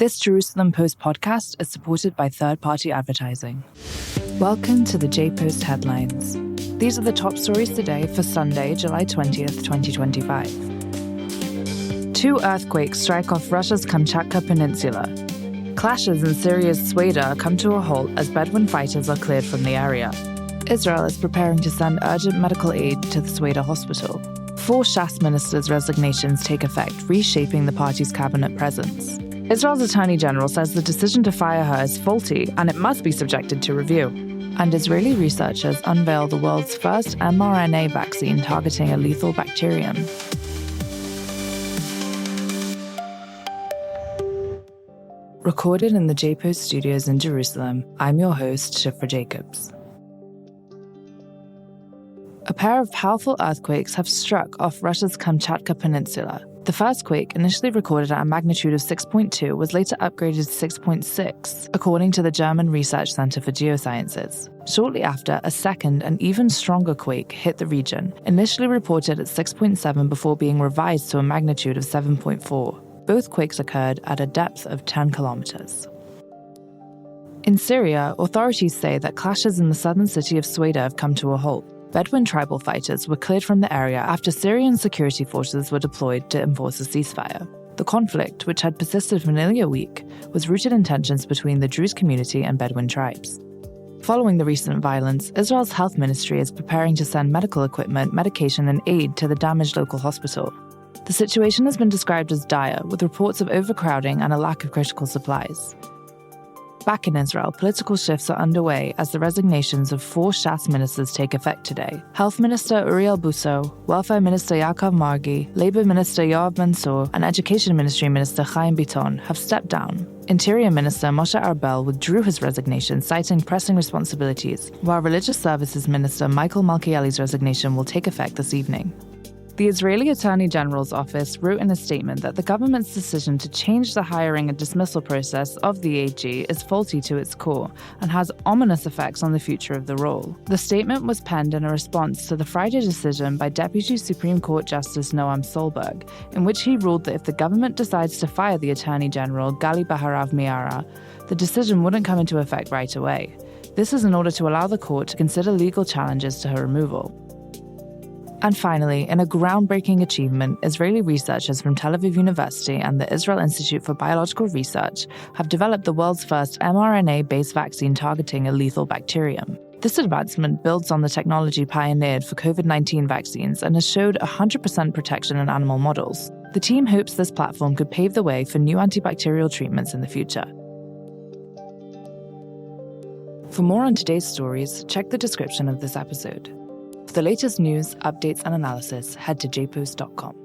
This Jerusalem Post podcast is supported by third-party advertising. Welcome to the J-Post headlines. These are the top stories today for Sunday, July 20th, 2025. 2 earthquakes strike off Russia's Kamchatka Peninsula. Clashes in Syria's Sweida come to a halt as Bedouin fighters are cleared from the area. Israel is preparing to send urgent medical aid to the Sweida hospital. 4 Shas ministers' resignations take effect, reshaping the party's cabinet presence. Israel's Attorney General says the decision to fire her is faulty and it must be subjected to review. And Israeli researchers unveil the world's first mRNA vaccine targeting a lethal bacterium. Recorded in the J-Post studios in Jerusalem, I'm your host, Shifra Jacobs. A pair of powerful earthquakes have struck off Russia's Kamchatka Peninsula. The first quake, initially recorded at a magnitude of 6.2, was later upgraded to 6.6, according to the German Research Center for Geosciences. Shortly after, a second and even stronger quake hit the region, initially reported at 6.7 before being revised to a magnitude of 7.4. Both quakes occurred at a depth of 10 kilometers. In Syria, authorities say that clashes in the southern city of Sweida have come to a halt. Bedouin tribal fighters were cleared from the area after Syrian security forces were deployed to enforce a ceasefire. The conflict, which had persisted for nearly a week, was rooted in tensions between the Druze community and Bedouin tribes. Following the recent violence, Israel's health ministry is preparing to send medical equipment, medication, and aid to the damaged local hospital. The situation has been described as dire, with reports of overcrowding and a lack of critical supplies. Back in Israel, political shifts are underway as the resignations of 4 Shas ministers take effect today. Health Minister Uriel Busso, Welfare Minister Yaakov Margi, Labour Minister Yoav Mansour, and Education Ministry Minister Chaim Biton have stepped down. Interior Minister Moshe Arbel withdrew his resignation, citing pressing responsibilities, while Religious Services Minister Michael Malkieli's resignation will take effect this evening. The Israeli Attorney General's office wrote in a statement that the government's decision to change the hiring and dismissal process of the AG is faulty to its core and has ominous effects on the future of the role. The statement was penned in a response to the Friday decision by Deputy Supreme Court Justice Noam Solberg, in which he ruled that if the government decides to fire the Attorney General, Gali Baharav Miara, the decision wouldn't come into effect right away. This is in order to allow the court to consider legal challenges to her removal. And finally, in a groundbreaking achievement, Israeli researchers from Tel Aviv University and the Israel Institute for Biological Research have developed the world's first mRNA-based vaccine targeting a lethal bacterium. This advancement builds on the technology pioneered for COVID-19 vaccines and has showed 100% protection in animal models. The team hopes this platform could pave the way for new antibacterial treatments in the future. For more on today's stories, check the description of this episode. For the latest news, updates, and analysis, head to jpost.com.